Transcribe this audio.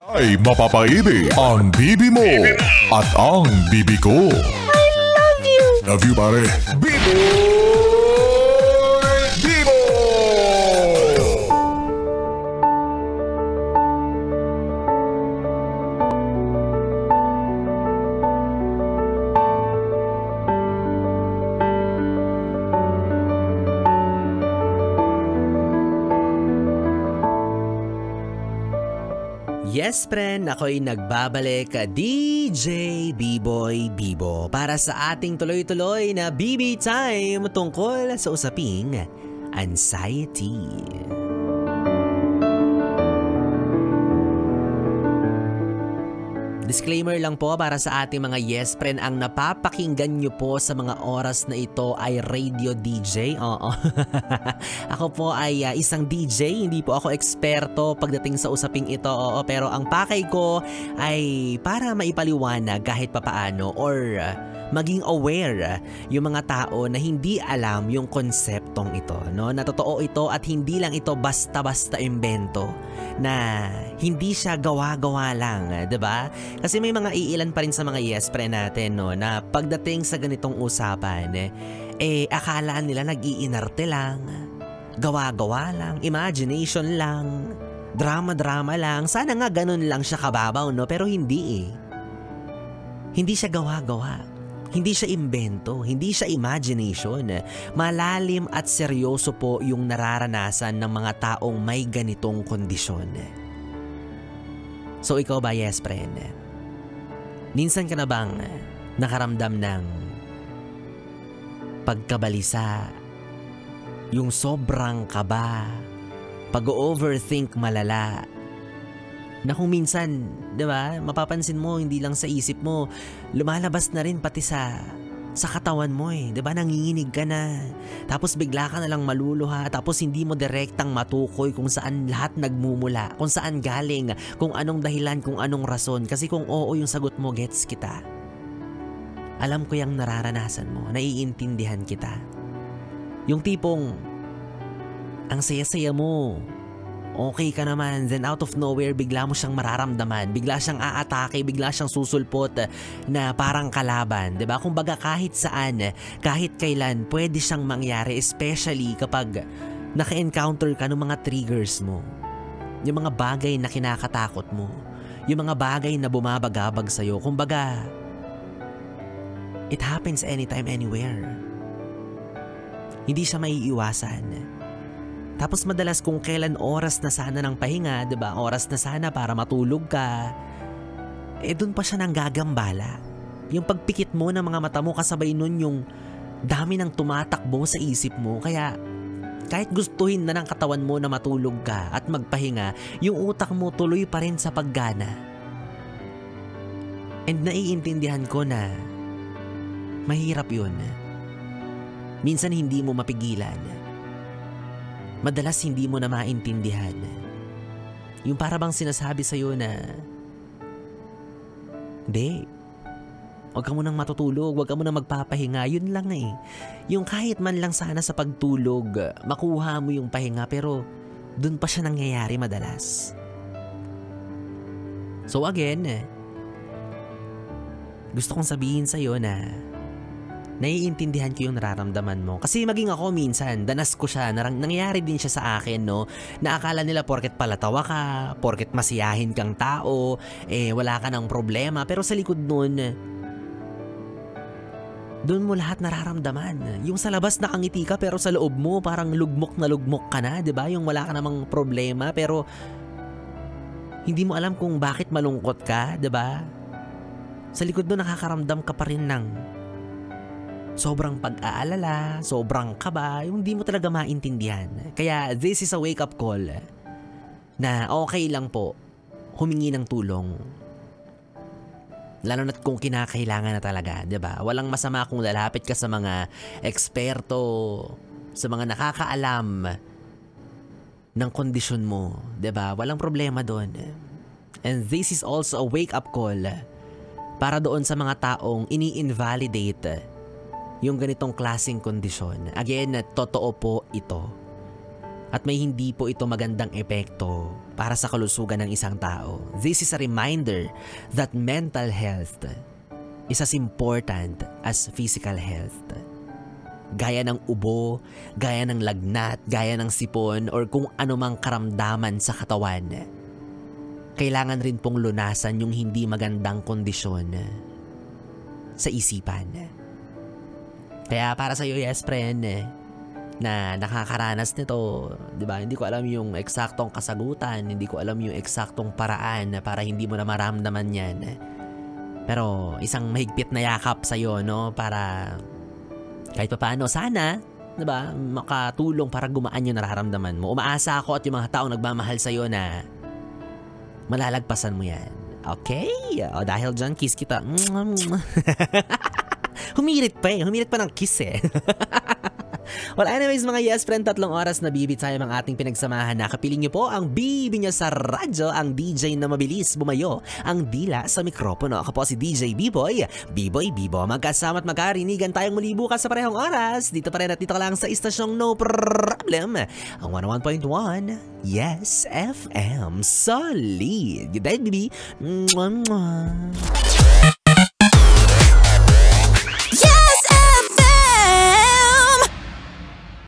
Ay mapapaibig ang bibi mo at ang bibi ko. I love you! Love you, pare. Bibo! Bibo! Yes, friend, ako'y nagbabalik, DJ B-Boy Bibo, para sa ating tuloy-tuloy na BB Time tungkol sa usaping anxiety. Disclaimer lang po para sa ating mga yes friend, ang napapakinggan nyo po sa mga oras na ito ay radio DJ. Oo. Ako po ay isang DJ, hindi po ako eksperto pagdating sa usaping ito. Oo, pero ang pakay ko ay para maipaliwanag kahit papaano or maging aware yung mga tao na hindi alam yung konseptong ito, no? Na totoo ito at hindi lang ito basta-basta imbento, na hindi siya gawa-gawa lang, 'di ba? Kasi may mga iilan pa rin sa mga yes friend natin, no, na pagdating sa ganitong usapan, akala nila nag-iinarte lang, gawa-gawa lang, imagination lang, drama-drama lang. Sana nga ganun lang siya kababaw, no? Pero hindi eh. Hindi siya gawa-gawa. Hindi siya imbento, hindi siya imagination. Malalim at seryoso po yung nararanasan ng mga taong may ganitong kondisyon. So ikaw ba, yes friend? Minsan ka na bang nakaramdam ng pagkabalisa, yung sobrang kaba, pag-overthink malala, na kung minsan, 'di ba, mapapansin mo hindi lang sa isip mo, lumalabas na rin pati sa katawan mo 'di ba? Nanginginig ka na. Tapos bigla ka na lang maluluha, tapos hindi mo direktang matukoy kung saan lahat nagmumula, kung saan galing, kung anong dahilan, kung anong rason. Kasi kung oo yung sagot mo, gets kita. Alam ko yung nararanasan mo, naiintindihan kita. Yung tipong ang saya-saya mo, okay ka naman, then out of nowhere, bigla mo siyang mararamdaman, bigla siyang aatake, bigla siyang susulpot na parang kalaban, 'di ba? Kumbaga kahit saan, kahit kailan, pwede siyang mangyari, especially kapag naka-encounter ka ng mga triggers mo, yung mga bagay na kinakatakot mo, yung mga bagay na bumabagabag sa'yo. Kumbaga, it happens anytime, anywhere. Hindi siya maiiwasan. Tapos madalas kung kailan oras na sana ng pahinga, 'di ba? Oras na sana para matulog ka. Doon pa siya nang gagambala. Yung pagpikit mo ng mga mata mo, kasabay nun yung dami ng tumatakbo sa isip mo. Kaya kahit gustuhin na ng katawan mo na matulog ka at magpahinga, yung utak mo tuloy pa rin sa paggana. And naiintindihan ko na mahirap yun. Minsan hindi mo mapigilan. Madalas hindi mo na maintindihan. Yung para bang sinasabi sa'yo na, hindi, huwag ka munang matutulog, huwag ka munang magpapahinga. Yun lang eh. Yung kahit man lang sana sa pagtulog, makuha mo yung pahinga, pero dun pa siya nangyayari madalas. So again, gusto kong sabihin sa'yo na naiintindihan ko yung nararamdaman mo. Kasi maging ako minsan, danas ko siya, nangyayari din siya sa akin, no? Na akala nila porket palatawa ka, porket masiyahin kang tao, wala ka ng problema. Pero sa likod nun, doon mo lahat nararamdaman. Yung sa labas nakangiti ka, pero sa loob mo parang lugmok na lugmok ka na, 'di ba? Yung wala ka namang problema, pero hindi mo alam kung bakit malungkot ka, 'di ba? Sa likod doon nakakaramdam ka pa rin ng sobrang pag-aalala, sobrang kaba, yung di mo talaga maintindihan. Kaya this is a wake-up call na okay lang po humingi ng tulong. Lalo na't kung kinakailangan na talaga, 'di ba? Walang masama kung lalapit ka sa mga eksperto, sa mga nakakaalam ng kondisyon mo, 'di ba? Walang problema doon. And this is also a wake-up call para doon sa mga taong ini-invalidate yung ganitong klaseng kondisyon. Again, totoo po ito. At may hindi po ito magandang epekto para sa kalusugan ng isang tao. This is a reminder that mental health is as important as physical health. Gaya ng ubo, gaya ng lagnat, gaya ng sipon, or kung anumang karamdaman sa katawan, kailangan rin pong lunasan yung hindi magandang kondisyon sa isipan. Kaya para sa iyo, yes friend, na nakakaranas nito, 'di ba? Hindi ko alam yung eksaktong kasagutan, hindi ko alam yung eksaktong paraan para hindi mo na maramdaman 'yan. Pero isang mahigpit na yakap sa iyo, no, para kahit papaano sana, 'di ba, makatulong para gumaan yung nararamdaman mo. Umaasa ako at yung mga taong nagmamahal sa iyo na malalagpasan mo 'yan. Okay? O dahil dyan, kiss kita. Humirit pa ng kiss eh. Well, anyways mga yes friend, 3 oras na bibi tayo ang ating pinagsamahan. Nakapiling niyo po ang bibi niyo sa radyo, ang DJ na mabilis bumayo ang dila sa mikropono. Ako po si DJ B-Boy, B-Boy Bibo. Magkasama at magkarinigan tayong muli bukas sa parehong oras. Dito pa rin at dito ka lang sa istasyong No Problem, ang 101.1 Yes FM. Solid. Good day, baby. Mwah, mwah.